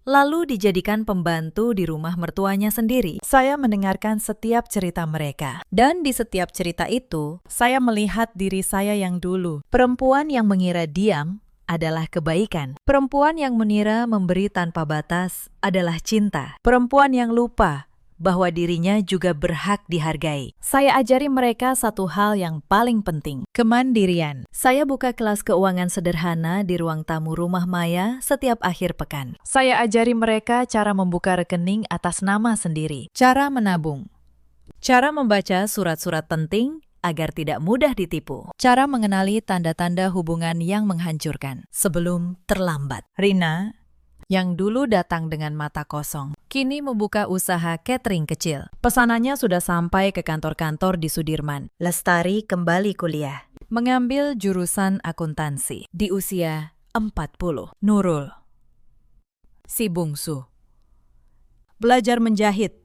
lalu dijadikan pembantu di rumah mertuanya sendiri. Saya mendengarkan setiap cerita mereka. Dan di setiap cerita itu, saya melihat diri saya yang dulu. Perempuan yang mengira diam adalah kebaikan. Perempuan yang mengira memberi tanpa batas adalah cinta. Perempuan yang lupa bahwa dirinya juga berhak dihargai. Saya ajari mereka satu hal yang paling penting, kemandirian. Saya buka kelas keuangan sederhana di ruang tamu rumah Maya setiap akhir pekan. Saya ajari mereka cara membuka rekening atas nama sendiri, cara menabung, cara membaca surat-surat penting agar tidak mudah ditipu, cara mengenali tanda-tanda hubungan yang menghancurkan sebelum terlambat. Rina, yang dulu datang dengan mata kosong, kini membuka usaha catering kecil. Pesanannya sudah sampai ke kantor-kantor di Sudirman. Lestari kembali kuliah, mengambil jurusan akuntansi di usia 40. Nurul, si bungsu, belajar menjahit,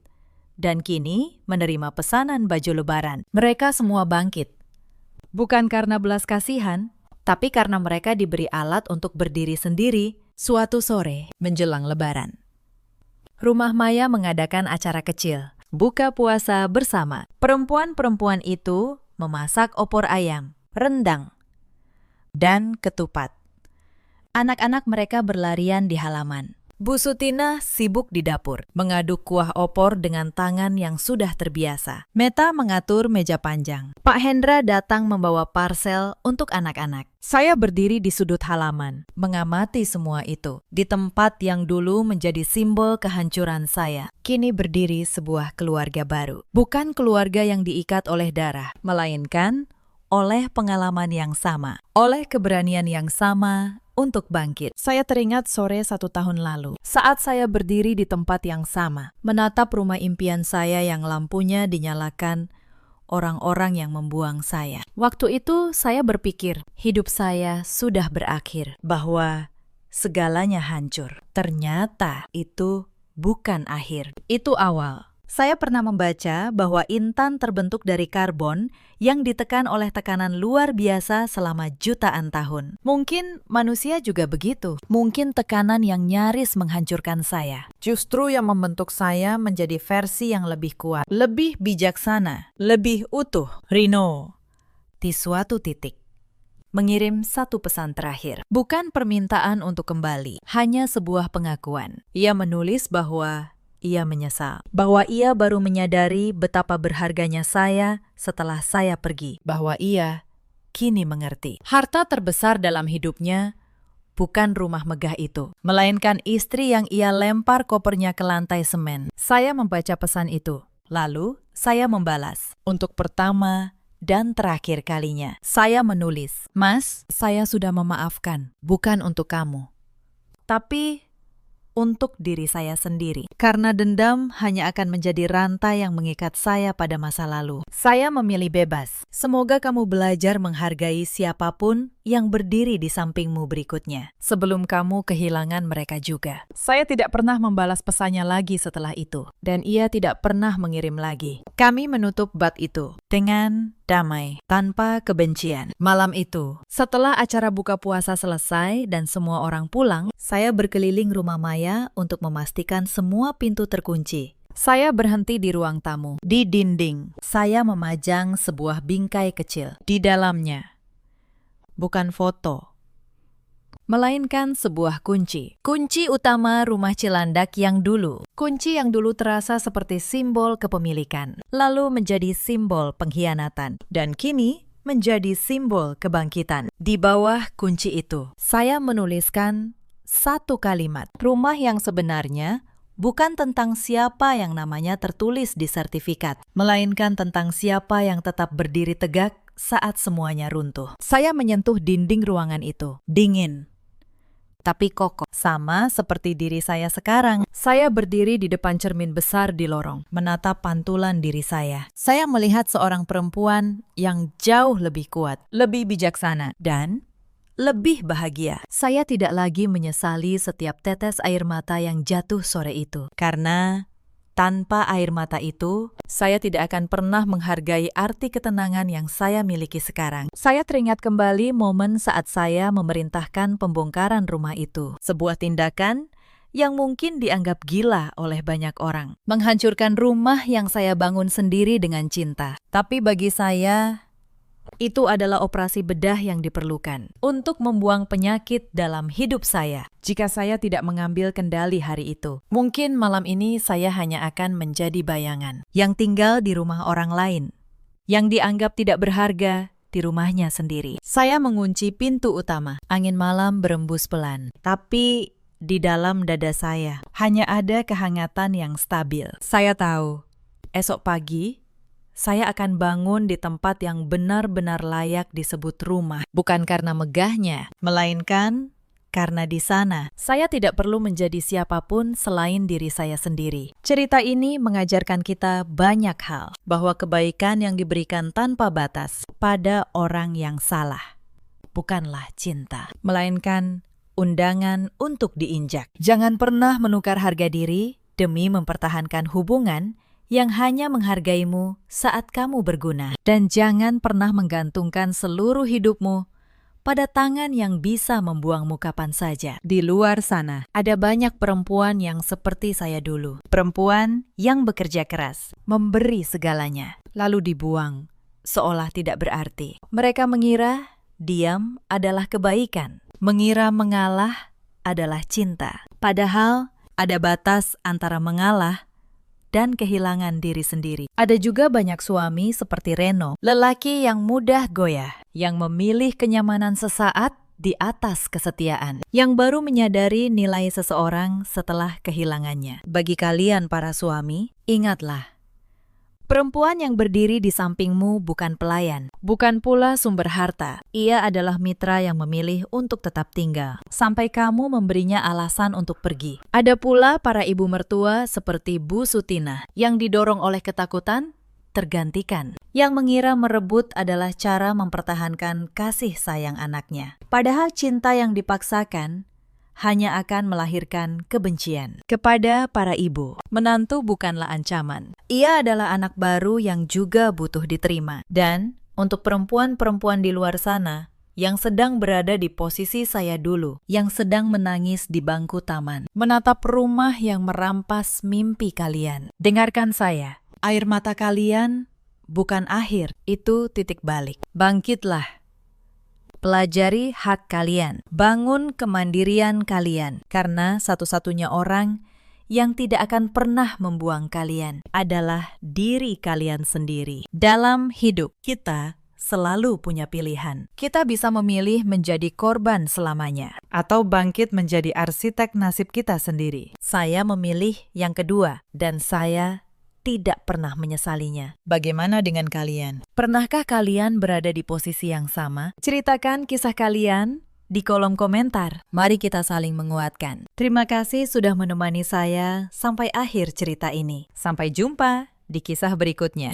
dan kini menerima pesanan baju lebaran. Mereka semua bangkit, bukan karena belas kasihan, tapi karena mereka diberi alat untuk berdiri sendiri suatu sore menjelang lebaran. Rumah Maya mengadakan acara kecil, buka puasa bersama. Perempuan-perempuan itu memasak opor ayam, rendang, dan ketupat. Anak-anak mereka berlarian di halaman. Bu Sutina sibuk di dapur, mengaduk kuah opor dengan tangan yang sudah terbiasa. Meta mengatur meja panjang. Pak Hendra datang membawa parsel untuk anak-anak. Saya berdiri di sudut halaman, mengamati semua itu. Di tempat yang dulu menjadi simbol kehancuran saya, kini berdiri sebuah keluarga baru. Bukan keluarga yang diikat oleh darah, melainkan oleh pengalaman yang sama, oleh keberanian yang sama untuk bangkit. Saya teringat sore 1 tahun lalu, saat saya berdiri di tempat yang sama, menatap rumah impian saya yang lampunya dinyalakan orang-orang yang membuang saya. Waktu itu saya berpikir, hidup saya sudah berakhir, bahwa segalanya hancur. Ternyata itu bukan akhir, itu awal. Saya pernah membaca bahwa intan terbentuk dari karbon yang ditekan oleh tekanan luar biasa selama jutaan tahun. Mungkin manusia juga begitu. Mungkin tekanan yang nyaris menghancurkan saya, justru yang membentuk saya menjadi versi yang lebih kuat, lebih bijaksana, lebih utuh. Rino, di suatu titik, mengirim satu pesan terakhir. Bukan permintaan untuk kembali, hanya sebuah pengakuan. Ia menulis bahwa ia menyesal, bahwa ia baru menyadari betapa berharganya saya setelah saya pergi, bahwa ia kini mengerti. Harta terbesar dalam hidupnya bukan rumah megah itu, melainkan istri yang ia lempar kopernya ke lantai semen. Saya membaca pesan itu, lalu saya membalas. Untuk pertama dan terakhir kalinya, saya menulis, "Mas, saya sudah memaafkan, bukan untuk kamu, tapi untuk diri saya sendiri. Karena dendam hanya akan menjadi rantai yang mengikat saya pada masa lalu. Saya memilih bebas. Semoga kamu belajar menghargai siapapun yang berdiri di sampingmu berikutnya, sebelum kamu kehilangan mereka juga. Saya tidak pernah membalas pesannya lagi setelah itu, dan ia tidak pernah mengirim lagi. Kami menutup bab itu dengan damai, tanpa kebencian. Malam itu, setelah acara buka puasa selesai dan semua orang pulang, saya berkeliling rumah Maya untuk memastikan semua pintu terkunci. Saya berhenti di ruang tamu. Di dinding, saya memajang sebuah bingkai kecil. Di dalamnya, bukan foto, melainkan sebuah kunci. Kunci utama rumah Cilandak yang dulu. Kunci yang dulu terasa seperti simbol kepemilikan, lalu menjadi simbol pengkhianatan, dan kini menjadi simbol kebangkitan. Di bawah kunci itu, saya menuliskan satu kalimat. Rumah yang sebenarnya bukan tentang siapa yang namanya tertulis di sertifikat, melainkan tentang siapa yang tetap berdiri tegak saat semuanya runtuh. Saya menyentuh dinding ruangan itu. Dingin, tapi kokoh. Sama seperti diri saya sekarang. Saya berdiri di depan cermin besar di lorong, menatap pantulan diri saya. Saya melihat seorang perempuan yang jauh lebih kuat, lebih bijaksana, dan lebih bahagia. Saya tidak lagi menyesali setiap tetes air mata yang jatuh sore itu. Karena tanpa air mata itu, saya tidak akan pernah menghargai arti ketenangan yang saya miliki sekarang. Saya teringat kembali momen saat saya memerintahkan pembongkaran rumah itu. Sebuah tindakan yang mungkin dianggap gila oleh banyak orang. Menghancurkan rumah yang saya bangun sendiri dengan cinta. Tapi bagi saya, itu adalah operasi bedah yang diperlukan untuk membuang penyakit dalam hidup saya. Jika saya tidak mengambil kendali hari itu, mungkin malam ini saya hanya akan menjadi bayangan yang tinggal di rumah orang lain, yang dianggap tidak berharga di rumahnya sendiri. Saya mengunci pintu utama. Angin malam berembus pelan, tapi di dalam dada saya hanya ada kehangatan yang stabil. Saya tahu, esok pagi saya akan bangun di tempat yang benar-benar layak disebut rumah. Bukan karena megahnya, melainkan karena di sana saya tidak perlu menjadi siapapun selain diri saya sendiri. Cerita ini mengajarkan kita banyak hal, bahwa kebaikan yang diberikan tanpa batas pada orang yang salah bukanlah cinta, melainkan undangan untuk diinjak. Jangan pernah menukar harga diri demi mempertahankan hubungan yang hanya menghargaimu saat kamu berguna. Dan jangan pernah menggantungkan seluruh hidupmu pada tangan yang bisa membuangmu kapan saja. Di luar sana, ada banyak perempuan yang seperti saya dulu. Perempuan yang bekerja keras, memberi segalanya, lalu dibuang, seolah tidak berarti. Mereka mengira diam adalah kebaikan, mengira mengalah adalah cinta. Padahal ada batas antara mengalah dan kehilangan diri sendiri. Ada juga banyak suami seperti Reno, lelaki yang mudah goyah, yang memilih kenyamanan sesaat di atas kesetiaan, yang baru menyadari nilai seseorang setelah kehilangannya. Bagi kalian para suami, ingatlah, perempuan yang berdiri di sampingmu bukan pelayan, bukan pula sumber harta. Ia adalah mitra yang memilih untuk tetap tinggal, sampai kamu memberinya alasan untuk pergi. Ada pula para ibu mertua seperti Bu Sutina, yang didorong oleh ketakutan, tergantikan, yang mengira merebut adalah cara mempertahankan kasih sayang anaknya. Padahal cinta yang dipaksakan hanya akan melahirkan kebencian. Kepada para ibu, menantu bukanlah ancaman. Ia adalah anak baru yang juga butuh diterima. Dan untuk perempuan-perempuan di luar sana yang sedang berada di posisi saya dulu, yang sedang menangis di bangku taman, menatap rumah yang merampas mimpi kalian, dengarkan saya. Air mata kalian bukan akhir, itu titik balik. Bangkitlah. Pelajari hak kalian, bangun kemandirian kalian, karena satu-satunya orang yang tidak akan pernah membuang kalian adalah diri kalian sendiri. Dalam hidup, kita selalu punya pilihan. Kita bisa memilih menjadi korban selamanya, atau bangkit menjadi arsitek nasib kita sendiri. Saya memilih yang kedua, dan saya tidak pernah menyesalinya. Bagaimana dengan kalian? Pernahkah kalian berada di posisi yang sama? Ceritakan kisah kalian di kolom komentar. Mari kita saling menguatkan. Terima kasih sudah menemani saya sampai akhir cerita ini. Sampai jumpa di kisah berikutnya.